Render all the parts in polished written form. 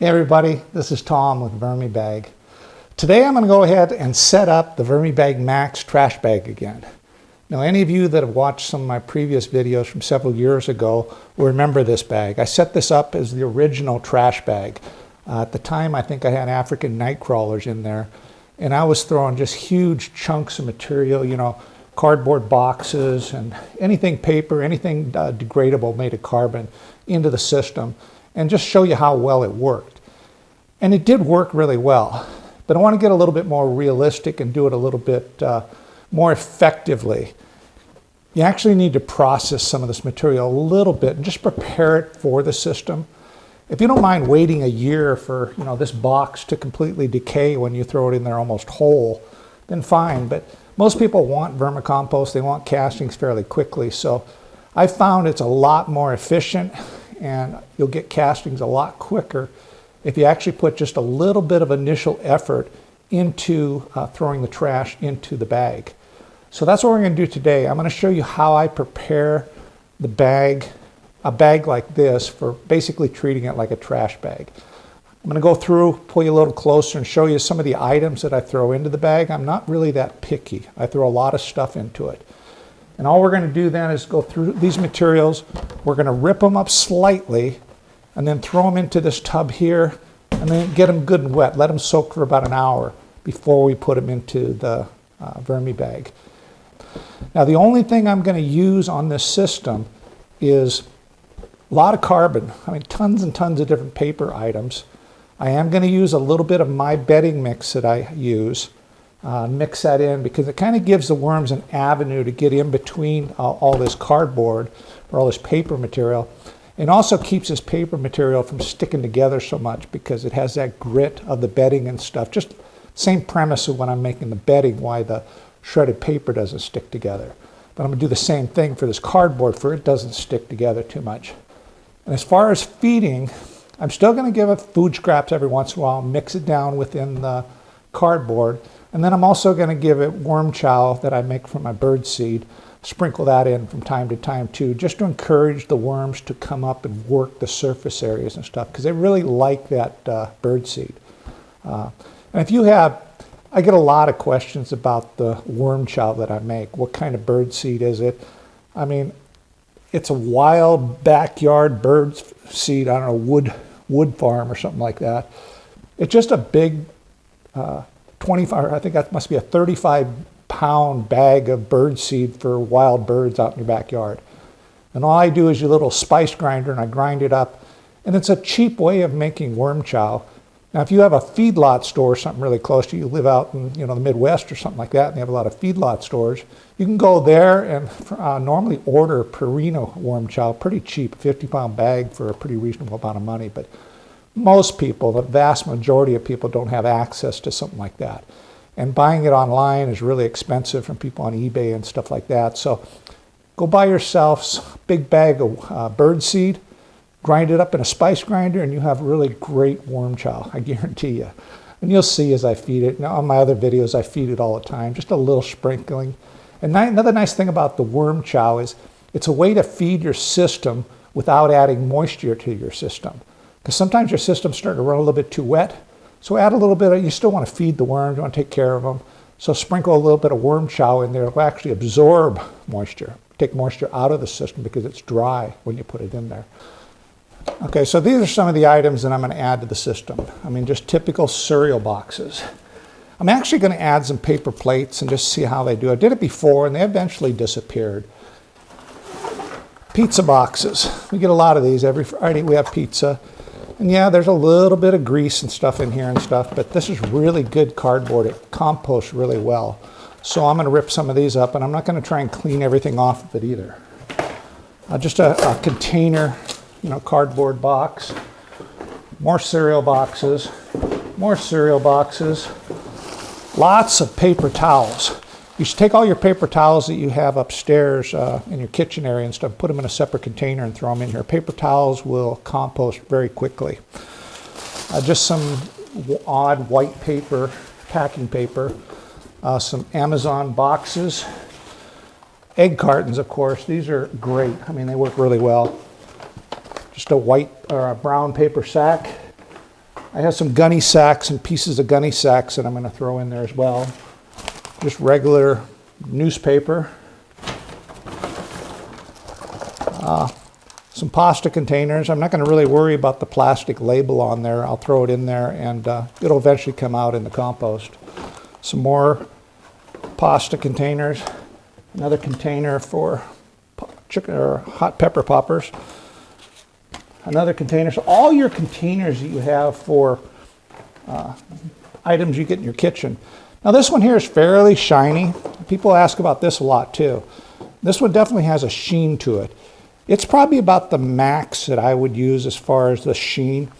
Hey everybody, this is Tom with VermiBag. Today I'm going to go ahead and set up the VermiBag Max trash bag again. Now any of you that have watched some of my previous videos from several years ago will remember this bag. I set this up as the original trash bag. At the time I think I had African night crawlers in there, and I was throwing just huge chunks of material, you know, cardboard boxes and anything paper, anything degradable made of carbon into the system, and just show you how well it worked. And it did work really well, but I want to get a little bit more realistic and do it a little bit more effectively. You actually need to process some of this material a little bit and just prepare it for the system. If you don't mind waiting a year for this box to completely decay when you throw it in there almost whole, then fine. But most people want vermicompost, they want castings fairly quickly. So I found it's a lot more efficient and you'll get castings a lot quicker if you actually put just a little bit of initial effort into throwing the trash into the bag. So that's what we're going to do today. I'm going to show you how I prepare the bag, a bag like this, for basically treating it like a trash bag. I'm going to go through, pull you a little closer and show you some of the items that I throw into the bag. I'm not really that picky. I throw a lot of stuff into it. And all we're going to do then is go through these materials. We're going to rip them up slightly and then throw them into this tub here and then get them good and wet. Let them soak for about an hour before we put them into the VermiBag. Now the only thing I'm going to use on this system is a lot of carbon. I mean, tons and tons of different paper items. I am going to use a little bit of my bedding mix that I use. Mix that in because it kind of gives the worms an avenue to get in between all this cardboard or all this paper material. It also keeps this paper material from sticking together so much because it has that grit of the bedding and stuff. Just same premise of when I'm making the bedding, why the shredded paper doesn't stick together. But I'm going to do the same thing for this cardboard, for it doesn't stick together too much. And as far as feeding, I'm still going to give it food scraps every once in a while, mix it down within the cardboard. And then I'm also going to give it worm chow that I make from my bird seed. Sprinkle that in from time to time too, just to encourage the worms to come up and work the surface areas and stuff, because they really like that bird seed. And if you have, I get a lot of questions about the worm chow that I make. What kind of bird seed is it? I mean, it's a wild backyard bird seed, I don't know, wood farm or something like that. It's just a big 25, I think that must be a 35-pound bag of bird seed for wild birds out in your backyard. And all I do is a little spice grinder and I grind it up. And it's a cheap way of making worm chow. Now if you have a feedlot store or something really close to you, you live out in the Midwest or something like that, and they have a lot of feedlot stores, you can go there and normally order Perino worm chow, pretty cheap, 50-pound bag for a pretty reasonable amount of money. But most people, the vast majority of people, don't have access to something like that. And buying it online is really expensive from people on eBay and stuff like that. So go buy yourself a big bag of bird seed, grind it up in a spice grinder, and you have really great worm chow, I guarantee you. And you'll see as I feed it. Now, on my other videos, I feed it all the time, just a little sprinkling. And another nice thing about the worm chow is it's a way to feed your system without adding moisture to your system. Because sometimes your system's starting to run a little bit too wet. So add a little bit you still want to feed the worms, you want to take care of them. So sprinkle a little bit of worm chow in there. It'll actually absorb moisture, take moisture out of the system because it's dry when you put it in there. Okay, so these are some of the items that I'm going to add to the system. I mean, just typical cereal boxes. I'm actually going to add some paper plates and just see how they do. I did it before and they eventually disappeared. Pizza boxes. We get a lot of these. Every Friday we have pizza. And yeah, there's a little bit of grease and stuff in here and stuff, but this is really good cardboard. It composts really well. So I'm going to rip some of these up, and I'm not going to try and clean everything off of it either. Just a container, cardboard box. More cereal boxes. More cereal boxes. Lots of paper towels. You should take all your paper towels that you have upstairs in your kitchen area and stuff, put them in a separate container and throw them in here. Paper towels will compost very quickly. Just some odd white paper, packing paper, some Amazon boxes, egg cartons, of course. These are great. I mean, they work really well. Just a white or a brown paper sack, I have some gunny sacks and pieces of gunny sacks that I'm going to throw in there as well. Just regular newspaper. Some pasta containers. I'm not going to really worry about the plastic label on there. I'll throw it in there and it'll eventually come out in the compost. Some more pasta containers. Another container for chicken or hot pepper poppers. Another container. So all your containers that you have for items you get in your kitchen. Now this one here is fairly shiny. People ask about this a lot too. This one definitely has a sheen to it. It's probably about the max that I would use as far as the sheen.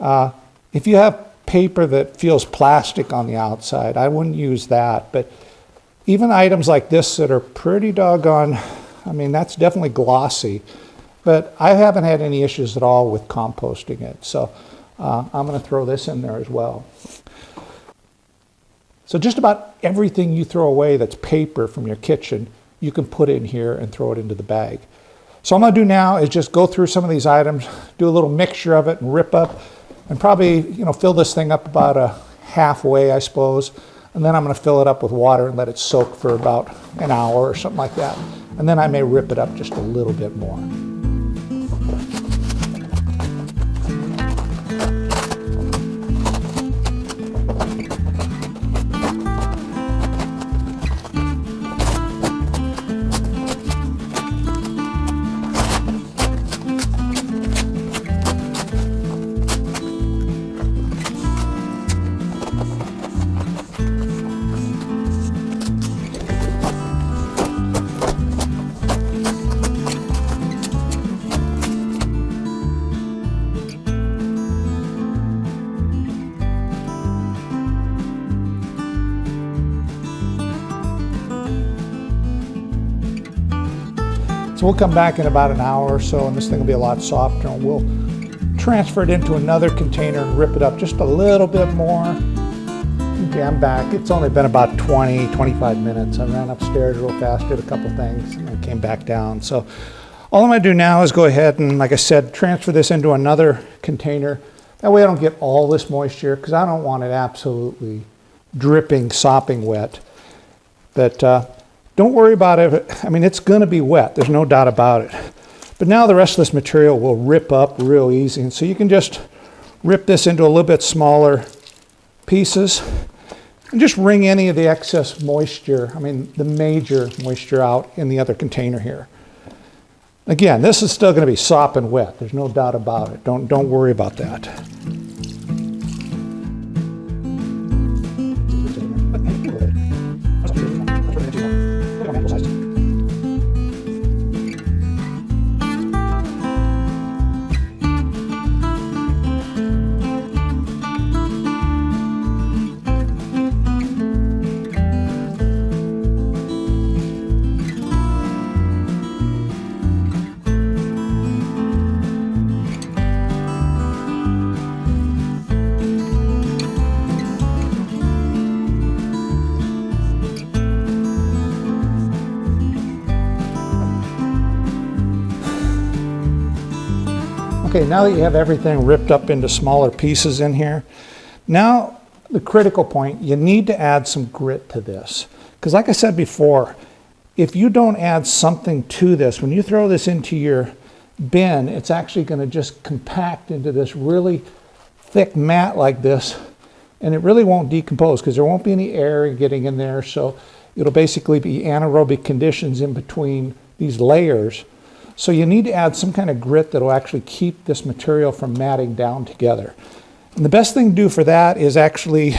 If you have paper that feels plastic on the outside, I wouldn't use that. But even items like this that are pretty doggone, I mean, that's definitely glossy. But I haven't had any issues at all with composting it. So I'm going to throw this in there as well. So just about everything you throw away that's paper from your kitchen, you can put in here and throw it into the bag. So what I'm going to do now is just go through some of these items, do a little mixture of it and rip up, and probably fill this thing up about halfway, I suppose. And then I'm going to fill it up with water and let it soak for about an hour or something like that. And then I may rip it up just a little bit more. So we'll come back in about an hour or so and this thing will be a lot softer, and we'll transfer it into another container and rip it up just a little bit more. Okay, I'm back. It's only been about 20-25 minutes. I ran upstairs real fast, did a couple things, and then came back down. So all I'm going to do now is go ahead and, like I said, transfer this into another container. That way I don't get all this moisture, because I don't want it absolutely dripping, sopping wet. But don't worry about it. I mean, it's going to be wet. There's no doubt about it. But now the rest of this material will rip up real easy. And so you can just rip this into a little bit smaller pieces and just wring any of the excess moisture, I mean, the major moisture out in the other container here. Again, this is still going to be sopping wet. There's no doubt about it. Don't worry about that. Okay, now that you have everything ripped up into smaller pieces in here, now the critical point, you need to add some grit to this. Because like I said before, if you don't add something to this, when you throw this into your bin, it's actually going to just compact into this really thick mat like this, and it really won't decompose because there won't be any air getting in there, so it'll basically be anaerobic conditions in between these layers. So you need to add some kind of grit that will actually keep this material from matting down together. And the best thing to do for that is actually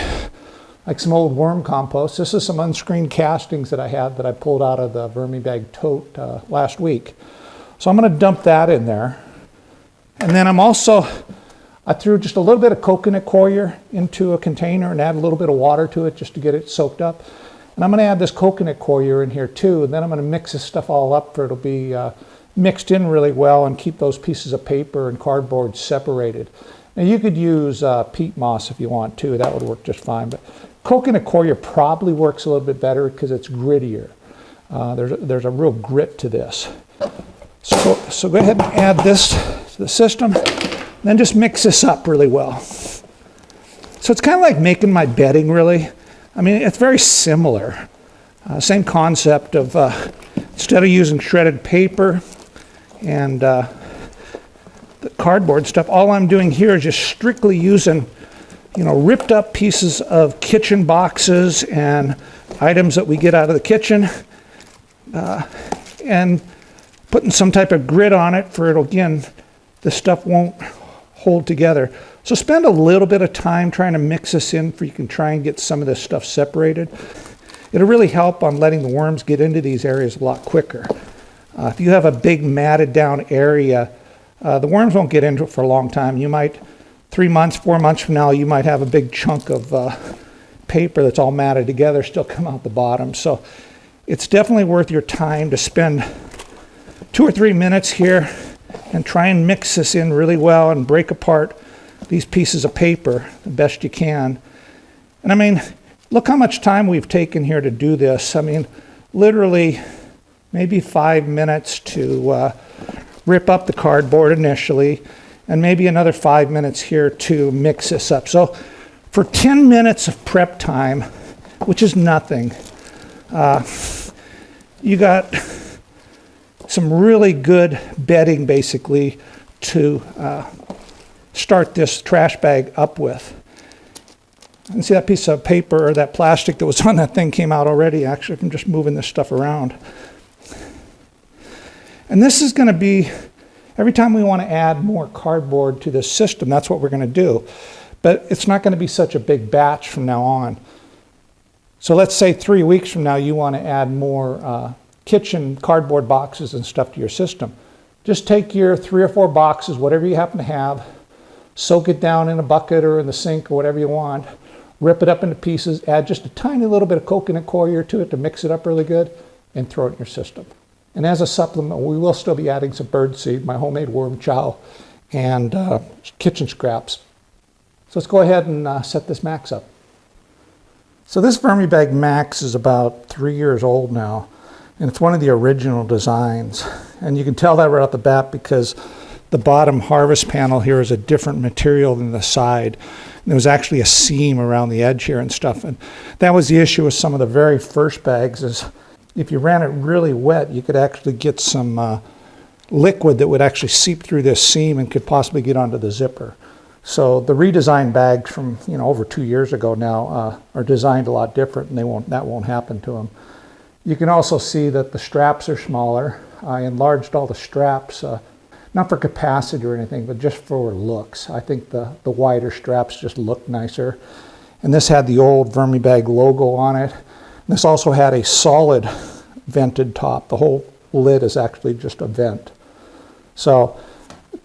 like some old worm compost. This is some unscreened castings that I had that I pulled out of the VermiBag tote last week. So I'm going to dump that in there. And then I threw just a little bit of coconut coir into a container and add a little bit of water to it just to get it soaked up. And I'm going to add this coconut coir in here too. And then I'm going to mix this stuff all up for it'll be mixed in really well and keep those pieces of paper and cardboard separated. Now you could use peat moss if you want to. That would work just fine. But coconut coir probably works a little bit better because it's grittier. There's a real grit to this. So go ahead and add this to the system. Then just mix this up really well. So it's kind of like making my bedding, really. I mean, it's very similar. Same concept of instead of using shredded paper and the cardboard stuff, all I'm doing here is just strictly using, you know, ripped up pieces of kitchen boxes and items that we get out of the kitchen, and putting some type of grid on it for it, again, the stuff won't hold together. So spend a little bit of time trying to mix this in for you can try and get some of this stuff separated. It'll really help on letting the worms get into these areas a lot quicker. If you have a big matted down area, the worms won't get into it for a long time. You might, 3 months, 4 months from now, you might have a big chunk of paper that's all matted together still come out the bottom. So it's definitely worth your time to spend 2 or 3 minutes here and try and mix this in really well and break apart these pieces of paper the best you can. And I mean, look how much time we've taken here to do this. I mean, literally maybe 5 minutes to rip up the cardboard initially, and maybe another 5 minutes here to mix this up. So for 10 minutes of prep time, which is nothing, you got some really good bedding basically to start this trash bag up with. And see that piece of paper or that plastic that was on that thing came out already, actually, from just moving this stuff around. And this is going to be, every time we want to add more cardboard to this system, that's what we're going to do. But it's not going to be such a big batch from now on. So let's say 3 weeks from now you want to add more kitchen cardboard boxes and stuff to your system. Just take your 3 or 4 boxes, whatever you happen to have, soak it down in a bucket or in the sink or whatever you want, rip it up into pieces, add just a tiny little bit of coconut coir to it to mix it up really good, and throw it in your system. And as a supplement, we will still be adding some birdseed, my homemade worm chow, and kitchen scraps. So let's go ahead and set this max up. So this VermiBag Max is about 3 years old now, and it's one of the original designs. And you can tell that right off the bat because the bottom harvest panel here is a different material than the side. And there was actually a seam around the edge here and stuff. And that was the issue with some of the very first bags, is if you ran it really wet, you could actually get some liquid that would actually seep through this seam and could possibly get onto the zipper. So the redesigned bags from over 2 years ago now are designed a lot different, and that won't happen to them. You can also see that the straps are smaller. I enlarged all the straps, not for capacity or anything, but just for looks. I think the wider straps just look nicer. And this had the old VermiBag logo on it. This also had a solid vented top. The whole lid is actually just a vent. So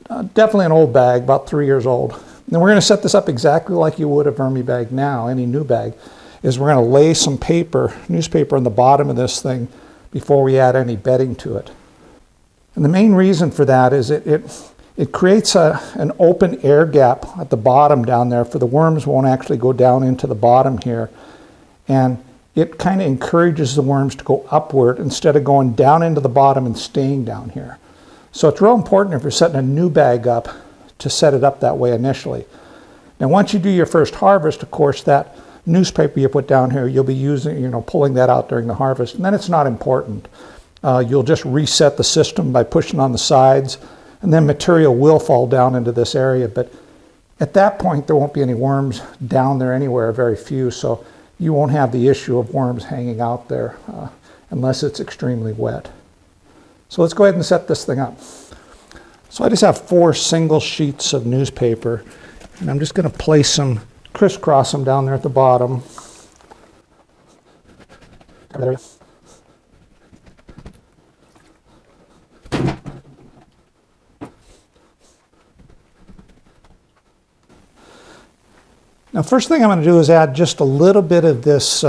definitely an old bag, about 3 years old. And we're going to set this up exactly like you would a VermiBag now, any new bag, is we're going to lay some newspaper on the bottom of this thing before we add any bedding to it. And the main reason for that is it creates an open air gap at the bottom down there, for the worms won't actually go down into the bottom here. And it kind of encourages the worms to go upward instead of going down into the bottom and staying down here. So it's real important if you're setting a new bag up to set it up that way initially. Now once you do your first harvest, of course, that newspaper you put down here, you'll be using, pulling that out during the harvest, and then it's not important. You'll just reset the system by pushing on the sides, and then material will fall down into this area. But at that point, there won't be any worms down there anywhere, very few, so you won't have the issue of worms hanging out there unless it's extremely wet. So let's go ahead and set this thing up. So I just have 4 single sheets of newspaper, and I'm just going to place them, crisscross them down there at the bottom. There we go. Now, first thing I'm going to do is add just a little bit of this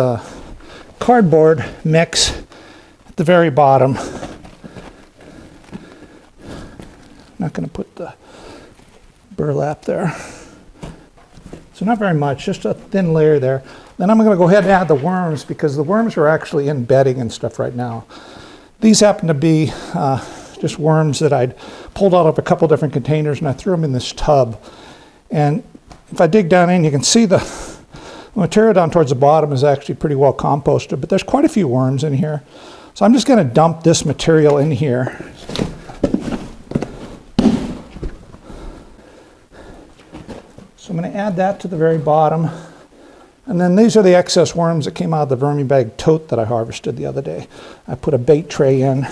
cardboard mix at the very bottom. Not going to put the burlap there. So not very much, just a thin layer there. Then I'm going to go ahead and add the worms, because the worms are actually in bedding and stuff right now. These happen to be just worms that I'd pulled out of a couple different containers, and I threw them in this tub. And if I dig down in, you can see the material down towards the bottom is actually pretty well composted, but there's quite a few worms in here. So I'm just going to dump this material in here. So I'm going to add that to the very bottom. And then these are the excess worms that came out of the VermiBag tote that I harvested the other day. I put a bait tray in.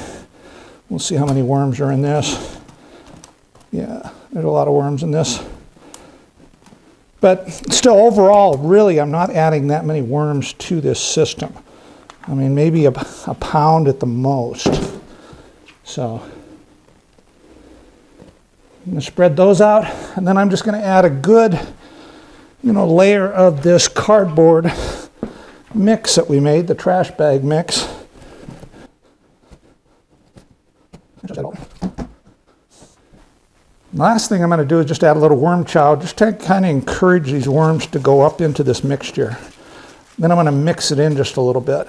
We'll see how many worms are in this. Yeah, there's a lot of worms in this. But still, overall, really, I'm not adding that many worms to this system. I mean, maybe a pound at the most. So I'm going to spread those out, and then I'm just going to add a good, layer of this cardboard mix that we made, the trash bag mix. Last thing I'm going to do is just add a little worm chow, just to kind of encourage these worms to go up into this mixture. Then I'm going to mix it in just a little bit.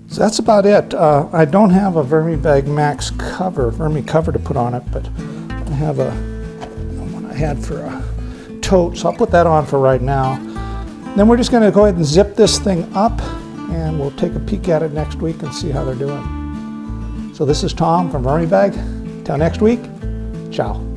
So that's about it. I don't have a VermiBag Max cover, vermi cover to put on it, but I have one I had for a tote, so I'll put that on for right now. Then we're just going to go ahead and zip this thing up, and we'll take a peek at it next week and see how they're doing. So this is Tom from VermiBag. Till next week, ciao.